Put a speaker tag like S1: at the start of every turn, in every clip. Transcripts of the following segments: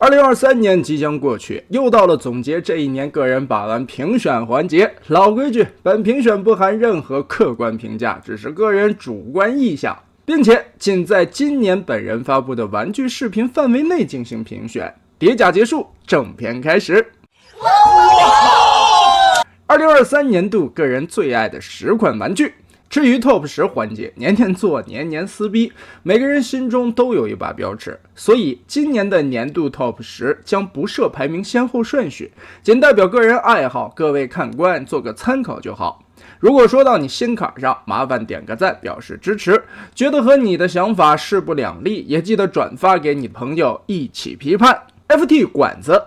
S1: 2023年即将过去，又到了总结这一年个人把玩评选环节。老规矩，本评选不含任何客观评价，只是个人主观意向，并且仅在今年本人发布的玩具视频范围内进行评选。叠甲结束，正片开始。2023年度个人最爱的10款玩具。至于 TOP 10环节，年年做，年年撕逼，每个人心中都有一把标尺，所以今年的年度 TOP 10将不设排名先后顺序，仅代表个人爱好，各位看官做个参考就好。如果说到你心坎上，麻烦点个赞表示支持，觉得和你的想法势不两立，也记得转发给你的朋友一起批判。FT 管子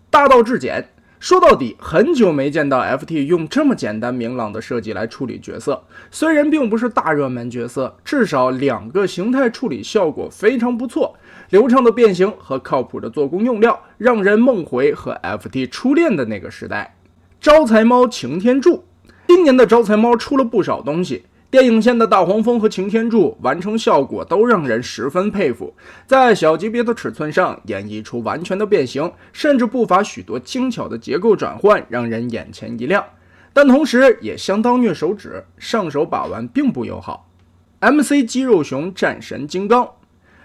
S1: 大道至简，说到底，很久没见到 FT 用这么简单明朗的设计来处理角色，虽然并不是大热门角色，至少2个形态处理效果非常不错，流畅的变形和靠谱的做工用料，让人梦回和 FT 初恋的那个时代。招财猫擎天柱，今年的招财猫出了不少东西，电影线的大黄蜂和擎天柱完成效果都让人十分佩服，在小级别的尺寸上演绎出完全的变形，甚至不乏许多精巧的结构转换，让人眼前一亮，但同时也相当虐手指，上手把玩并不友好。 MC 肌肉熊战神金刚，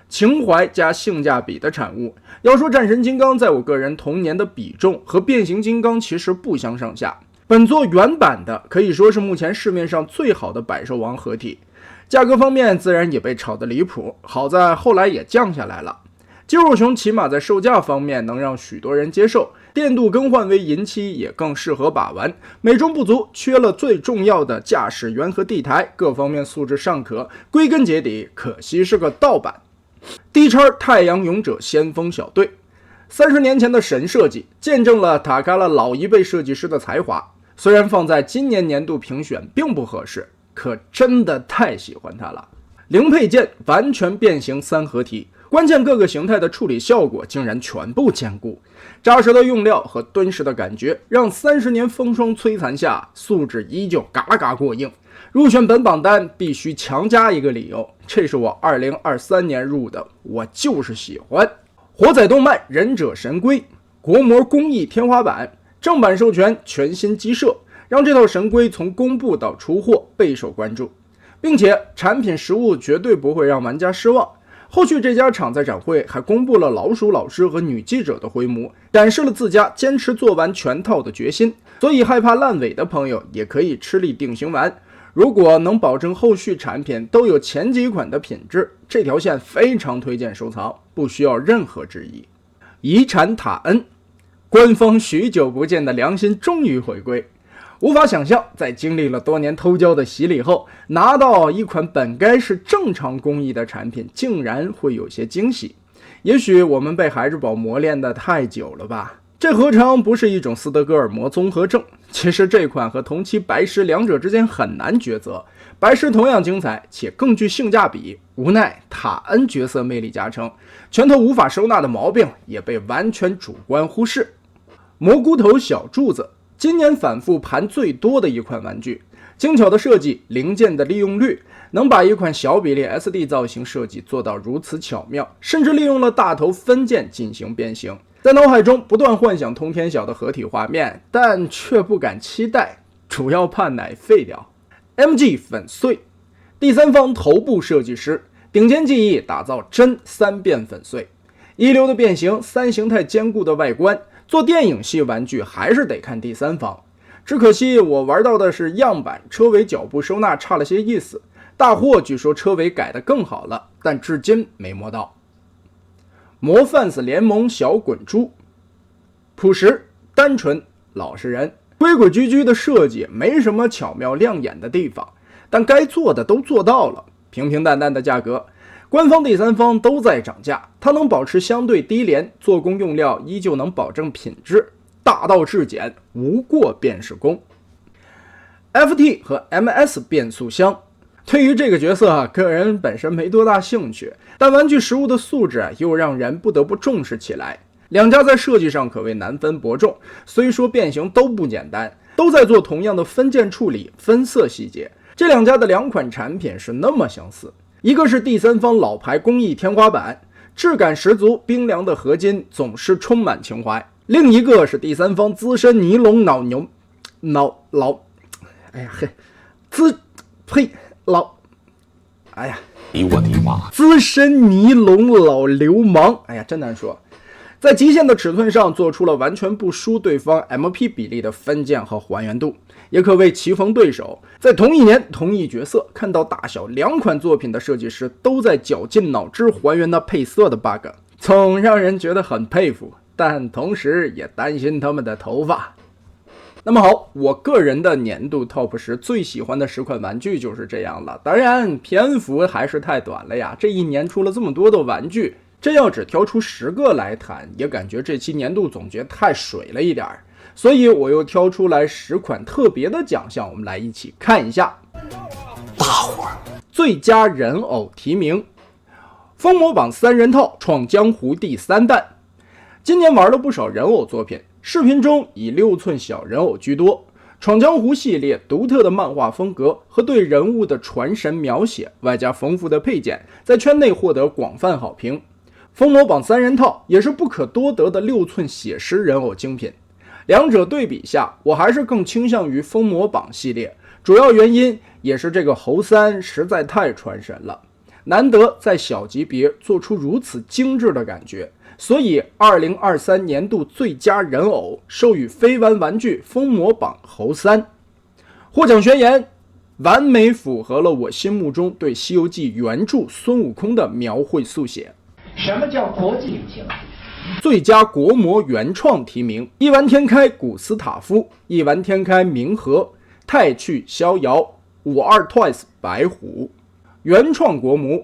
S1: 情怀加性价比的产物。要说战神金刚在我个人童年的比重和变形金刚其实不相上下，本作原版的可以说是目前市面上最好的百兽王合体，价格方面自然也被炒得离谱，好在后来也降下来了。肌肉熊起码在售价方面能让许多人接受，电镀更换为银漆也更适合把玩，美中不足，缺了最重要的驾驶员和地台，各方面素质尚可，归根结底可惜是个盗版。D 叉太阳勇者先锋小队，30年前的神设计，见证了塔卡拉老一辈设计师的才华。虽然放在今年年度评选并不合适，可真的太喜欢它了。零配件完全变形3合体，关键各个形态的处理效果竟然全部兼顾，扎实的用料和敦实的感觉，让30年风霜摧残下素质依旧嘎嘎过硬。入选本榜单必须强加一个理由，这是我2023年入的，我就是喜欢。火仔动漫忍者神龟，国模工艺天花板，正版授权，全新机设，让这套神龟从公布到出货备受关注，并且产品实物绝对不会让玩家失望。后续这家厂在展会还公布了老鼠老师和女记者的徽模，展示了自家坚持做完全套的决心，所以害怕烂尾的朋友也可以吃力定心丸。如果能保证后续产品都有前几款的品质，这条线非常推荐收藏，不需要任何质疑。遗产塔恩，官方许久不见的良心终于回归，无法想象在经历了多年偷胶的洗礼后，拿到一款本该是正常工艺的产品，竟然会有些惊喜。也许我们被孩之宝磨练得太久了吧，这何尝不是一种斯德哥尔摩综合症？其实这款和同期白石两者之间很难抉择，白石同样精彩且更具性价比，无奈塔恩角色魅力加成，拳头无法收纳的毛病也被完全主观忽视。蘑菇头小柱子，今年反复盘最多的一款玩具，精巧的设计，零件的利用率，能把一款小比例 SD 造型设计做到如此巧妙，甚至利用了大头分件进行变形，在脑海中不断幻想通天晓的合体画面，但却不敢期待，主要怕奶废掉。MG 粉碎，第三方头部设计师，顶尖技艺打造真3变粉碎，一流的变形，3形态兼顾的外观，做电影系玩具还是得看第三方。只可惜我玩到的是样板，车尾脚部收纳差了些意思，大货据说车尾改得更好了，但至今没摸到。模范斯联盟小滚珠，朴实单纯老实人，规规矩矩的设计，没什么巧妙亮眼的地方，但该做的都做到了。平平淡淡的价格，官方第三方都在涨价，它能保持相对低廉，做工用料依旧能保证品质，大道至简，无过便是功。FT 和 MS 变速箱，对于这个角色个人本身没多大兴趣，但玩具实物的素质又让人不得不重视起来。两家在设计上可谓难分伯仲，虽说变形都不简单，都在做同样的分件处理、分色细节。这两家的2款产品是那么相似，一个是第三方老牌工艺天花板，质感十足，冰凉的合金总是充满情怀。另一个是第三方资深尼龙资深尼龙老流氓，真难说。在极限的尺寸上做出了完全不输对方 MP 比例的分件和还原度，也可谓棋逢对手。在同一年同一角色，看到大小两款作品的设计师都在绞尽脑汁还原那配色的 bug， 总让人觉得很佩服，但同时也担心他们的头发。那么好，我个人的年度 TOP 10最喜欢的10款玩具就是这样了。当然篇幅还是太短了呀，这一年出了这么多的玩具，真要只挑出10个来谈，也感觉这期年度总结太水了一点，所以我又挑出来10款特别的奖项，我们来一起看一下。大伙最佳人偶提名，疯魔榜3人套闯江湖第3弹。今年玩了不少人偶作品，视频中以6寸小人偶居多。闯江湖系列独特的漫画风格和对人物的传神描写，外加丰富的配件，在圈内获得广泛好评。疯魔榜3人套也是不可多得的6寸写实人偶精品。两者对比下，我还是更倾向于疯魔榜系列，主要原因也是这个猴3实在太传神了，难得在小级别做出如此精致的感觉。所以2023年度最佳人偶授予飞玩玩具疯魔榜猴3。获奖宣言，完美符合了我心目中对西游记原著孙悟空的描绘速写。
S2: 什么叫国际型？
S1: 最佳国模原创提名，一丸天开古斯塔夫，一丸天开明和，太去逍遥，52 Toys 白虎。原创国模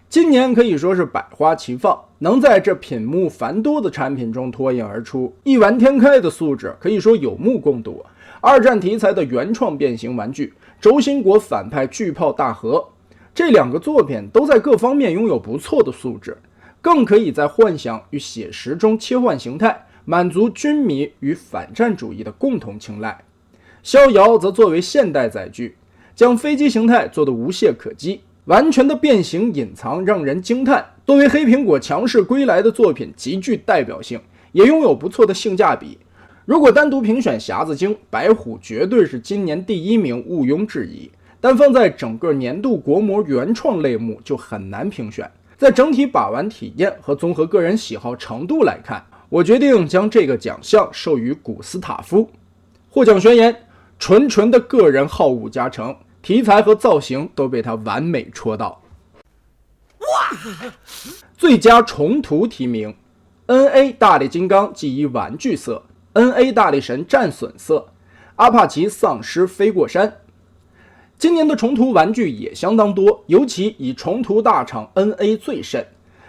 S1: 今年可以说是百花齐放，能在这品目繁多的产品中脱颖而出。一丸天开的素质可以说有目共睹，二战题材的原创变形玩具，轴心国反派巨炮大和，这2个作品都在各方面拥有不错的素质，更可以在幻想与写实中切换形态，满足军迷与反战主义的共同青睐。逍遥则作为现代载具，将飞机形态做得无懈可击，完全的变形隐藏让人惊叹。作为黑苹果强势归来的作品，极具代表性，也拥有不错的性价比。如果单独评选匣子精，白虎绝对是今年第1名，毋庸置疑。但放在整个年度国模原创类目就很难评选。在整体把玩体验和综合个人喜好程度来看，我决定将这个奖项授予古斯塔夫。获奖宣言，纯的个人好恶加成，题材和造型都被他完美戳到。最佳重涂提名， NA 大力金刚记忆玩具色， NA 大力神战损色，阿帕奇丧尸飞过山。今年的重涂玩具也相当多，尤其以重涂大厂 NA 最甚。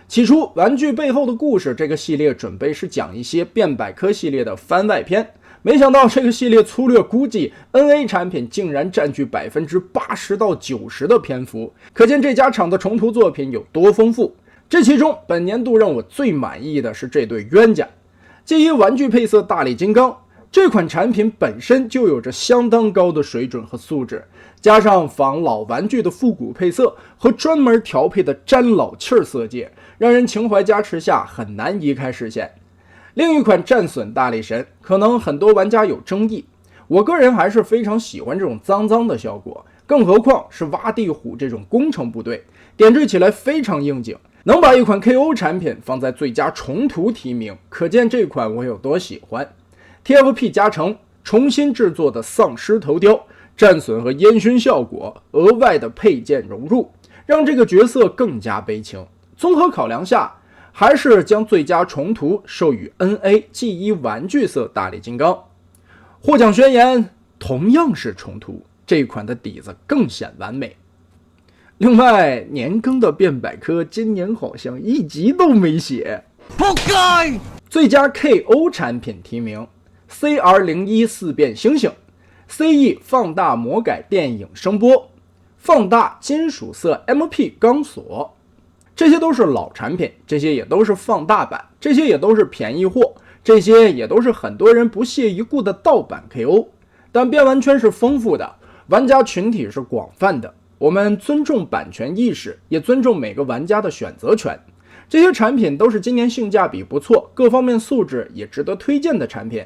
S1: 起初玩具背后的故事这个系列准备是讲一些变百科系列的番外篇，没想到这个系列粗略估计 NA 产品竟然占据 80%到90% 的篇幅，可见这家厂的重涂作品有多丰富。这其中本年度让我最满意的是这对冤家。基于玩具配色大力金刚，这款产品本身就有着相当高的水准和素质，加上仿老玩具的复古配色和专门调配的沾老气儿色阶，让人情怀加持下很难移开视线。另一款战损大力神可能很多玩家有争议，我个人还是非常喜欢这种脏脏的效果，更何况是挖地虎这种工程部队，点缀起来非常应景。能把一款 KO 产品放在最佳重涂提名，可见这款我有多喜欢。TFP 加成，重新制作的丧尸头雕，战损和烟熏效果，额外的配件融入，让这个角色更加悲情。综合考量下，还是将最佳重涂授予 NA 记忆玩具色大力金刚。获奖宣言，同样是重涂，这款的底子更显完美。另外，年更的变百科今年好像一集都没写。不该！最佳 KO 产品提名 CR01 四变星星， CE 放大魔改电影声波，放大金属色 MP 钢索。这些都是老产品，这些也都是放大版，这些也都是便宜货，这些也都是很多人不屑一顾的盗版 KO。 但变玩圈是丰富的，玩家群体是广泛的，我们尊重版权意识，也尊重每个玩家的选择权。这些产品都是今年性价比不错，各方面素质也值得推荐的产品。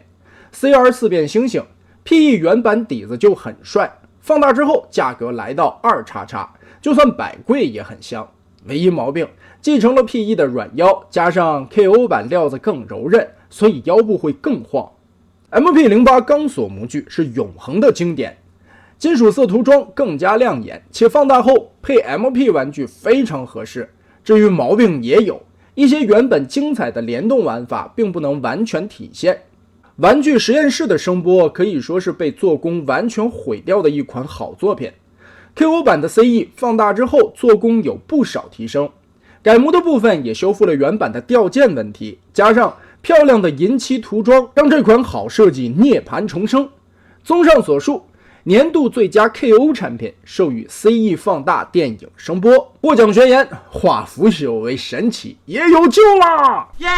S1: CR4 变星星 PE 原版底子就很帅，放大之后价格来到2XX，就算摆贵也很香。唯一毛病，继承了 PE 的软腰，加上 KO 版料子更柔韧，所以腰部会更晃。MP08 钢索模具是永恒的经典，金属色涂装更加亮眼，且放大后配 MP 玩具非常合适。至于毛病也有，一些原本精彩的联动玩法并不能完全体现。玩具实验室的声波可以说是被做工完全毁掉的一款好作品。KO 版的 CE 放大之后做工有不少提升，改模的部分也修复了原版的掉件问题，加上漂亮的银漆涂装，让这款好设计涅槃重生。综上所述，年度最佳 KO 产品授予 CE 放大电影声波。获奖宣言：化腐朽为神奇，也有救啦！耶！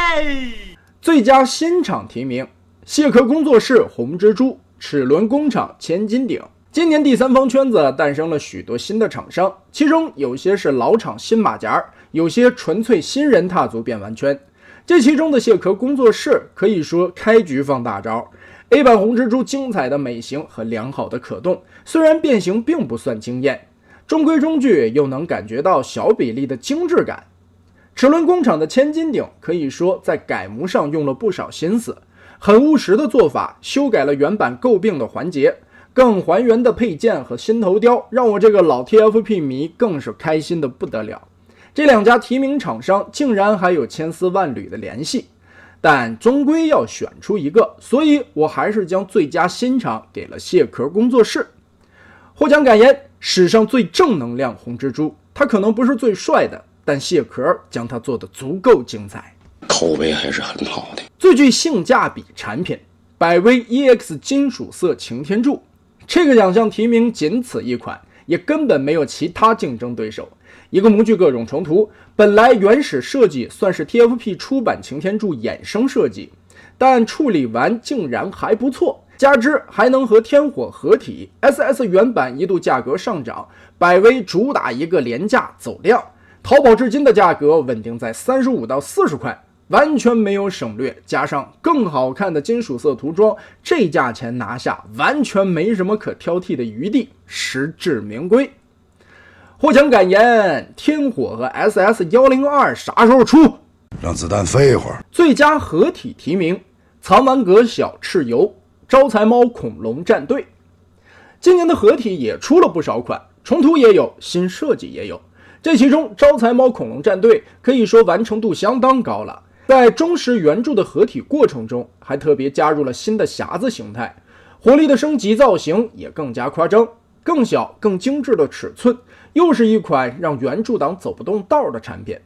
S1: 最佳新厂提名：蟹壳工作室红蜘蛛、齿轮工厂千斤顶。今年第三方圈子诞生了许多新的厂商，其中有些是老厂新马甲，有些纯粹新人踏足变玩圈。这其中的蟹壳工作室可以说开局放大招。A 版红蜘蛛精彩的美型和良好的可动，虽然变形并不算惊艳，中规中矩又能感觉到小比例的精致感。齿轮工厂的千斤顶可以说在改模上用了不少心思，很务实的做法，修改了原版诟病的环节，更还原的配件和新头雕，让我这个老 TFP 迷更是开心的不得了。这两家提名厂商竟然还有千丝万缕的联系，但终归要选出一个，所以我还是将最佳新厂给了蟹壳工作室。获奖感言：史上最正能量红蜘蛛，它可能不是最帅的，但蟹壳将它做得足够精彩，
S3: 口碑还是很好的。
S1: 最具性价比产品，百威 EX 金属色擎天柱。这个奖项提名仅此一款，也根本没有其他竞争对手。一个模具各种重涂，本来原始设计算是 TFP 出版擎天柱衍生设计，但处理完竟然还不错，加之还能和天火合体。 SS 原版一度价格上涨，百威主打一个廉价走量，淘宝至今的价格稳定在35到40块，完全没有省略，加上更好看的金属色涂装，这价钱拿下完全没什么可挑剔的余地，实至名归。获奖感言：天火和 SS102 啥时候出？
S3: 让子弹飞一会儿。
S1: 最佳合体提名：藏丸阁小赤油、招财猫恐龙战队。今年的合体也出了不少款，重涂也有，新设计也有。这其中招财猫恐龙战队可以说完成度相当高了，在忠实原著的合体过程中，还特别加入了新的匣子形态，活力的升级造型也更加夸张，更小更精致的尺寸，又是一款让原著党走不动道的产品。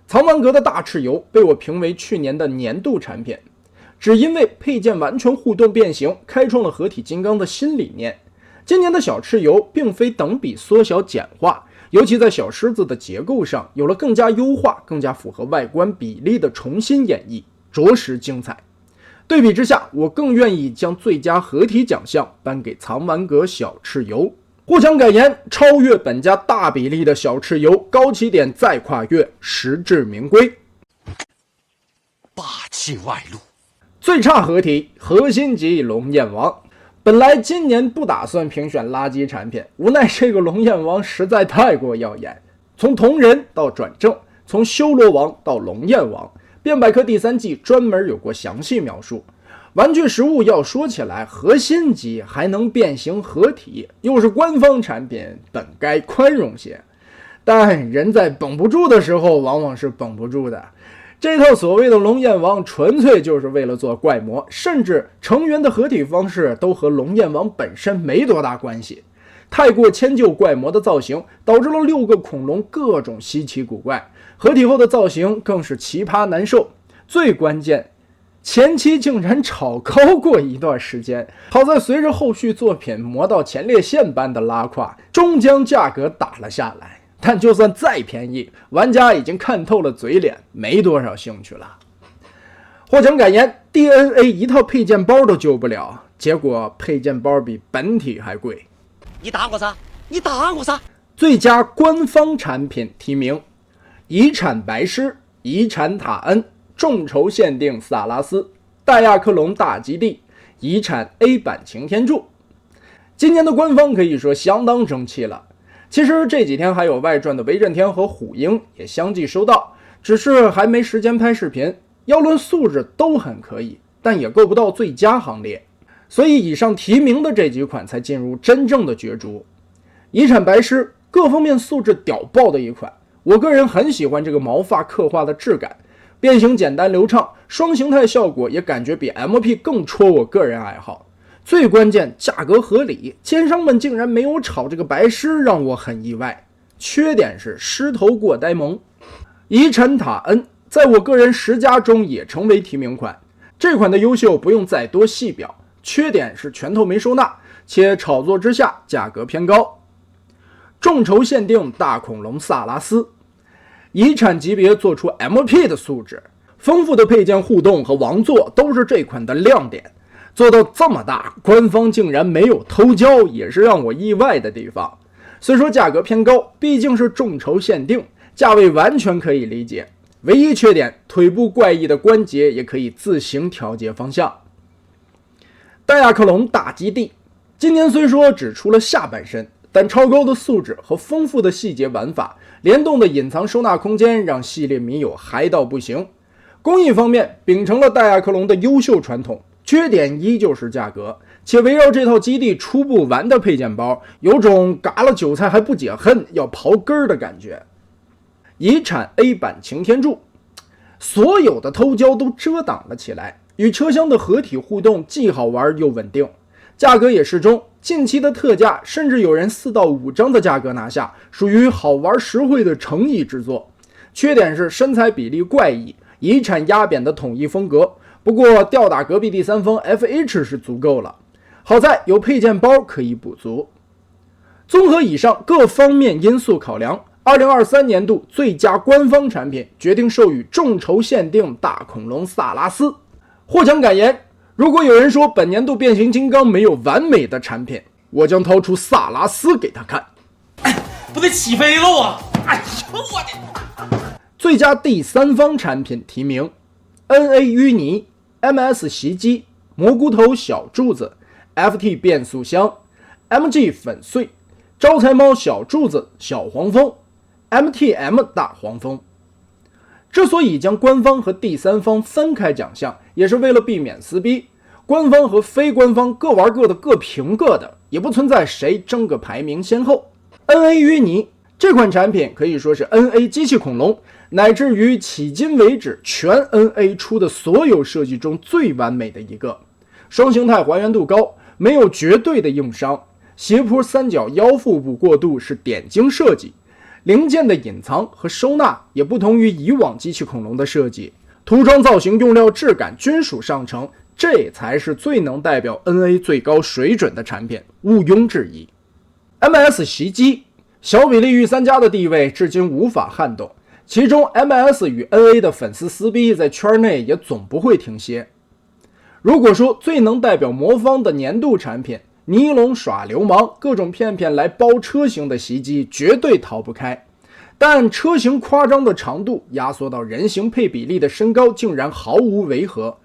S1: 藏丸阁的大赤油被我评为去年的年度产品，只因为配件完全互动变形，开创了合体金刚的新理念。今年的小赤油并非等比缩小简化，尤其在小狮子的结构上有了更加优化、更加符合外观比例的重新演绎，着实精彩。对比之下，我更愿意将最佳合体奖项颁给藏丸阁小赤油。获奖感言：超越本家大比例的小赤油，高起点再跨越，实至名归。
S4: 霸气外露。
S1: 最差合体核心级龙焰王。本来今年不打算评选垃圾产品，无奈这个龙焰王实在太过耀眼，从同人到转正，从修罗王到龙焰王，变百科第3季专门有过详细描述。玩具实物要说起来，核心级还能变形合体，又是官方产品，本该宽容些。但人在绷不住的时候，往往是绷不住的。这套所谓的龙焰王纯粹就是为了做怪模，甚至成员的合体方式都和龙焰王本身没多大关系。太过迁就怪模的造型，导致了6个恐龙各种稀奇古怪，合体后的造型更是奇葩难受。最关键，前期竟然炒高过一段时间，好在随着后续作品磨到前列腺般的拉胯，终将价格打了下来。但就算再便宜，玩家已经看透了嘴脸，没多少兴趣了。获奖感言： DNA 一套配件包都救不了，结果配件包比本体还贵。
S4: 你打我噻！你打我噻！
S1: 最佳官方产品提名：遗产白狮、遗产塔恩、众筹限定萨拉斯、戴亚克隆大基地、遗产 A 版擎天柱。今年的官方可以说相当争气了。其实这几天还有外传的威震天和虎鹰也相继收到，只是还没时间拍视频。要论素质都很可以，但也够不到最佳行列。所以以上提名的这几款才进入真正的角逐。遗产白狮各方面素质屌爆的一款，我个人很喜欢这个毛发刻画的质感，变形简单流畅，双形态效果也感觉比 MP 更戳我个人爱好。最关键价格合理，奸商们竟然没有炒这个白狮，让我很意外。缺点是狮头过呆萌。遗产塔恩在我个人10家中也成为提名款，这款的优秀不用再多细表，缺点是拳头没收纳，且炒作之下价格偏高。众筹限定大恐龙萨拉斯，遗产级别做出 MP 的素质，丰富的配件互动和王座都是这款的亮点。做到这么大，官方竟然没有偷交，也是让我意外的地方。虽说价格偏高，毕竟是众筹限定，价位完全可以理解。唯一缺点，腿部怪异的关节也可以自行调节方向。戴亚克隆大基地，今年虽说只出了下半身，但超高的素质和丰富的细节玩法，联动的隐藏收纳空间让系列迷友嗨到不行。工艺方面，秉承了戴亚克隆的优秀传统，缺点依旧是价格，且围绕这套基地出不完的配件包，有种嘎了韭菜还不解恨，要刨根儿的感觉。遗产 A 版擎天柱，所有的偷胶都遮挡了起来，与车厢的合体互动既好玩又稳定，价格也适中。近期的特价甚至有人4到5张的价格拿下，属于好玩实惠的诚意之作。缺点是身材比例怪异，遗产压扁的统一风格，不过吊打隔壁第三方 FH 是足够了。好在有配件包可以补足。综合以上各方面因素考量，2023年度最佳官方产品决定授予众筹限定大恐龙萨拉斯。获奖感言：如果有人说本年度变形金刚没有完美的产品，我将掏出萨拉斯给他看。
S4: 不得起飞了啊！哎呦我的！
S1: 最佳第三方产品提名 ：NA 淤泥、MS 袭击、蘑菇头小柱子、FT 变速箱、MG 粉碎、招财猫小柱子小黄蜂、MTM 大黄蜂。之所以将官方和第三方分开奖项，也是为了避免撕逼，官方和非官方各玩各的，各评各的，也不存在谁争个排名先后。NA 淤泥这款产品可以说是 NA 机器恐龙乃至于迄今为止全 NA 出的所有设计中最完美的一个，双形态还原度高，没有绝对的硬伤，斜坡三角腰腹部过渡是点睛设计，零件的隐藏和收纳也不同于以往机器恐龙的设计，涂装造型用料质感均属上乘，这才是最能代表 NA 最高水准的产品，毋庸置疑。MS 袭击，小比利御三家的地位至今无法撼动，其中 MS 与 NA 的粉丝撕逼在圈内也总不会停歇。如果说最能代表魔方的年度产品，尼龙耍流氓，各种片片来包车型的袭击绝对逃不开，但车型夸张的长度压缩到人形配比例的身高竟然毫无违和，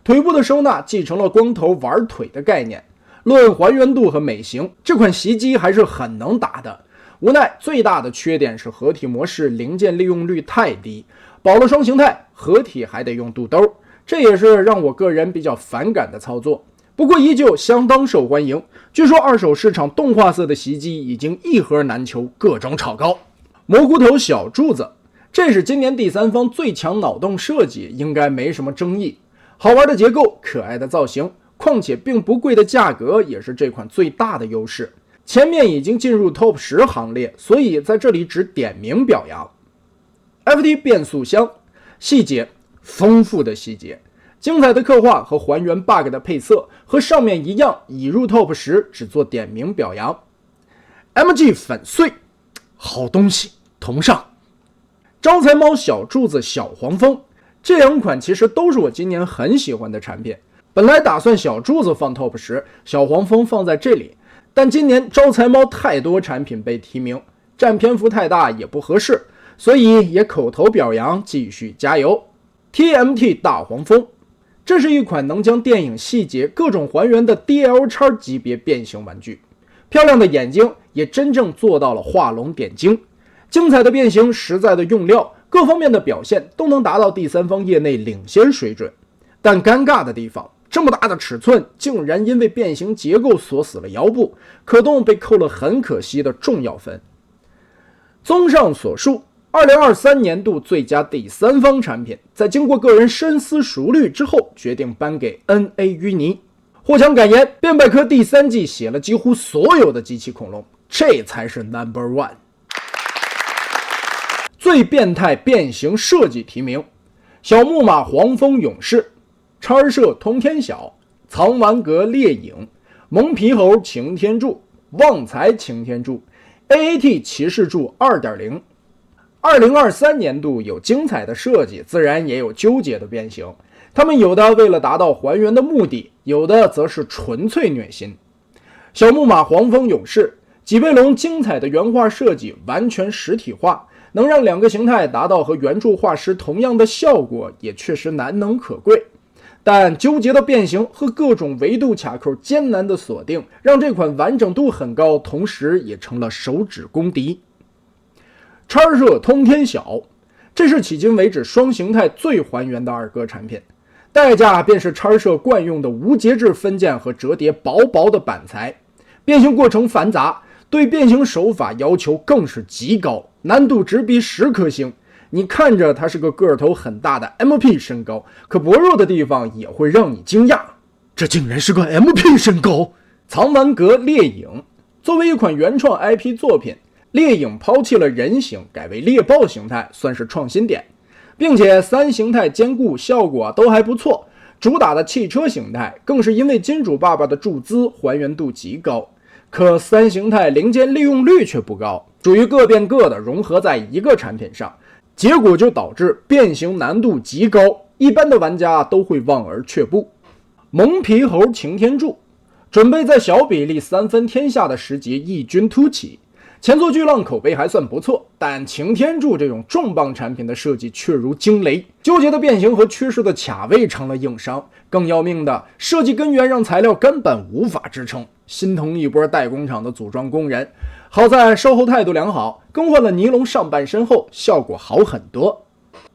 S1: 腿部的收纳继承了光头玩腿的概念，论还原度和美型，这款袭击还是很能打的。无奈最大的缺点是合体模式零件利用率太低，保了双形态，合体还得用肚兜，这也是让我个人比较反感的操作。不过依旧相当受欢迎，据说二手市场动画色的袭击已经一盒难求，各种炒高。蘑菇头小柱子，这是今年第三方最强脑洞设计，应该没什么争议。好玩的结构，可爱的造型，况且并不贵的价格也是这款最大的优势。前面已经进入 Top 10行列，所以在这里只点名表扬。FT 变速箱，细节丰富的细节，精彩的刻画和还原 bug 的配色，和上面一样已入 Top 10，只做点名表扬。MG 粉碎，好东西，同上。招财猫小柱子小黄蜂，这两款其实都是我今年很喜欢的产品，本来打算小柱子放 Top 10，小黄蜂放在这里，但今年招财猫太多产品被提名，占篇幅太大也不合适，所以也口头表扬继续加油。 TMT 大黄蜂，这是一款能将电影细节各种还原的 DL× 级别变形玩具，漂亮的眼睛也真正做到了画龙点睛，精彩的变形，实在的用料，各方面的表现都能达到第三方业内领先水准。但尴尬的地方，这么大的尺寸竟然因为变形结构锁死了腰部，可动被扣了很可惜的重要分。综上所述，2023年度最佳第三方产品，在经过个人深思熟虑之后，决定颁给 NA 淤泥。获奖感言：变百科第3季写了几乎所有的机器恐龙，这才是 No.1。最变态变形设计提名：小木马黄蜂勇士、叉社通天晓、藏丸阁猎影、蒙皮猴擎天柱、旺财擎天柱、AAT 骑士柱 2.0。2023年度有精彩的设计，自然也有纠结的变形。他们有的为了达到还原的目的，有的则是纯粹虐心。小木马黄蜂勇士，脊背龙精彩的原画设计完全实体化，能让两个形态达到和原著画师同样的效果，也确实难能可贵。但纠结的变形和各种维度卡扣艰难的锁定，让这款完整度很高，同时也成了手指公敌。叉社通天晓，这是迄今为止双形态最还原的二哥产品，代价便是叉社惯用的无节制分件和折叠薄薄的板材，变形过程繁杂，对变形手法要求更是极高，难度直逼10颗星。你看着它是个个头很大的 MP 身高，可薄弱的地方也会让你惊讶，这竟然是个 MP 身高。藏丸阁猎影，作为一款原创 IP 作品，猎影抛弃了人形，改为猎豹形态，算是创新点，并且3形态兼顾，效果都还不错。主打的汽车形态更是因为金主爸爸的注资，还原度极高，可3形态零件利用率却不高，属于各变各的融合在一个产品上，结果就导致变形难度极高，一般的玩家都会望而却步。蒙皮猴擎天柱，准备在小比例3分天下的时节异军突起，前作巨浪口碑还算不错，但擎天柱这种重磅产品的设计却如惊雷，纠结的变形和趋势的卡位成了硬伤，更要命的设计根源让材料根本无法支撑，心疼一波代工厂的组装工人。好在售后态度良好，更换了尼龙上半身后效果好很多。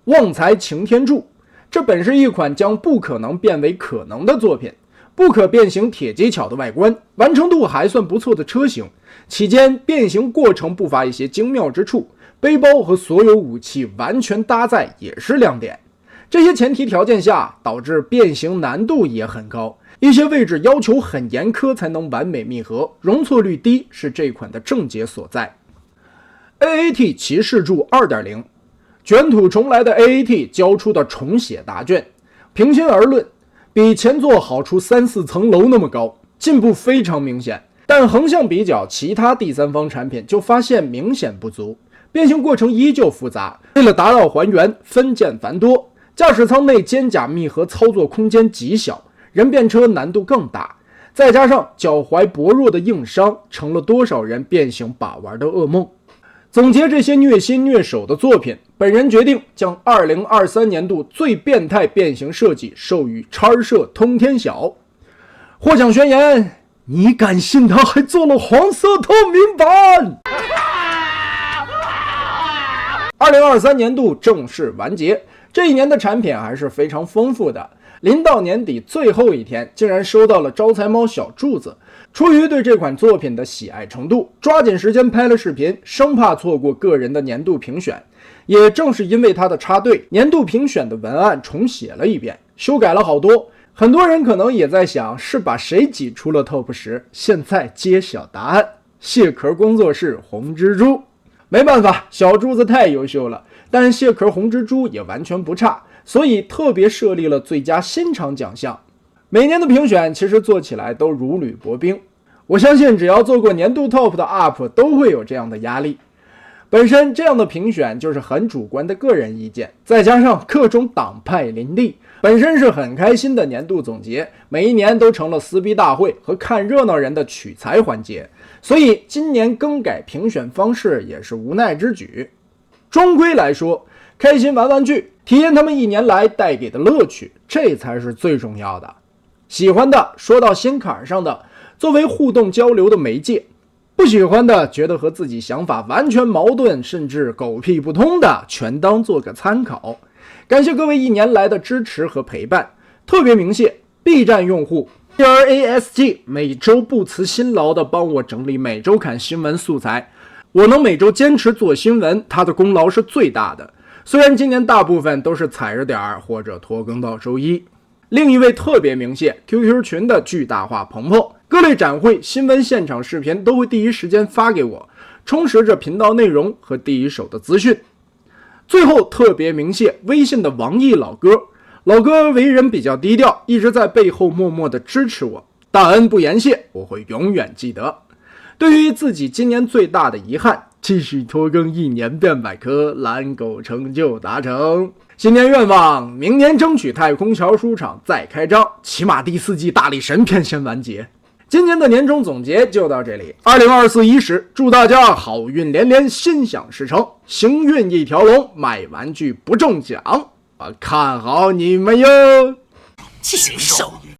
S1: 旺财擎天柱，这本是一款将不可能变为可能的作品，不可变形铁技巧的外观，完成度还算不错的车型，期间变形过程不乏一些精妙之处，背包和所有武器完全搭载也是亮点。这些前提条件下，导致变形难度也很高，一些位置要求很严苛才能完美密合，容错率低是这款的症结所在。AAT 骑士柱 2.0， 卷土重来的 AAT 交出的重写答卷，平心而论，比前作好出3-4层楼那么高，进步非常明显。但横向比较其他第三方产品，就发现明显不足，变形过程依旧复杂，为了达到还原，分件繁多，驾驶舱内肩胛密合操作空间极小，人变车难度更大，再加上脚踝薄弱的硬伤，成了多少人变形把玩的噩梦。总结这些虐心虐手的作品，本人决定将2023年度最变态变形设计授予叉社通天晓。获奖宣言：你敢信他还做了黄色透明版？2023年度正式完结，这一年的产品还是非常丰富的。临到年底最后一天，竟然收到了招财猫小柱子。出于对这款作品的喜爱程度，抓紧时间拍了视频，生怕错过个人的年度评选。也正是因为它的插队，年度评选的文案重写了一遍，修改了好多。很多人可能也在想，是把谁挤出了 TOP 10？现在揭晓答案：蟹壳工作室红蜘蛛。没办法，小柱子太优秀了，但蟹壳红蜘蛛也完全不差，所以特别设立了最佳新厂奖项。每年的评选其实做起来都如履薄冰，我相信只要做过年度 TOP 的 UP 都会有这样的压力。本身这样的评选就是很主观的个人意见，再加上各种党派林立，本身是很开心的年度总结，每一年都成了撕逼大会和看热闹人的取材环节，所以今年更改评选方式也是无奈之举。终归来说，开心玩玩具，体验他们一年来带给的乐趣，这才是最重要的。喜欢的说到心坎上的，作为互动交流的媒介；不喜欢的，觉得和自己想法完全矛盾，甚至狗屁不通的，全当做个参考。感谢各位一年来的支持和陪伴，特别鸣谢 B 站用户 RASG 每周不辞辛劳地帮我整理每周刊新闻素材。我能每周坚持做新闻，他的功劳是最大的。虽然今年大部分都是踩着点儿或者拖更到周一。另一位特别鸣谢 QQ 群的巨大化鹏鹏，各类展会、新闻现场视频都会第一时间发给我，充实着频道内容和第一手的资讯。最后特别鸣谢微信的王毅老哥，老哥为人比较低调，一直在背后默默的支持我，大恩不言谢，我会永远记得。对于自己今年最大的遗憾，继续拖更1年变百科，懒狗成就达成。新年愿望，明年争取太空桥书场再开张，起码第4季大力神篇先完结。今年的年终总结就到这里，2024伊始，祝大家好运连连，心想事成，行运一条龙，买玩具不中奖，我看好你们哟。
S4: 禽兽！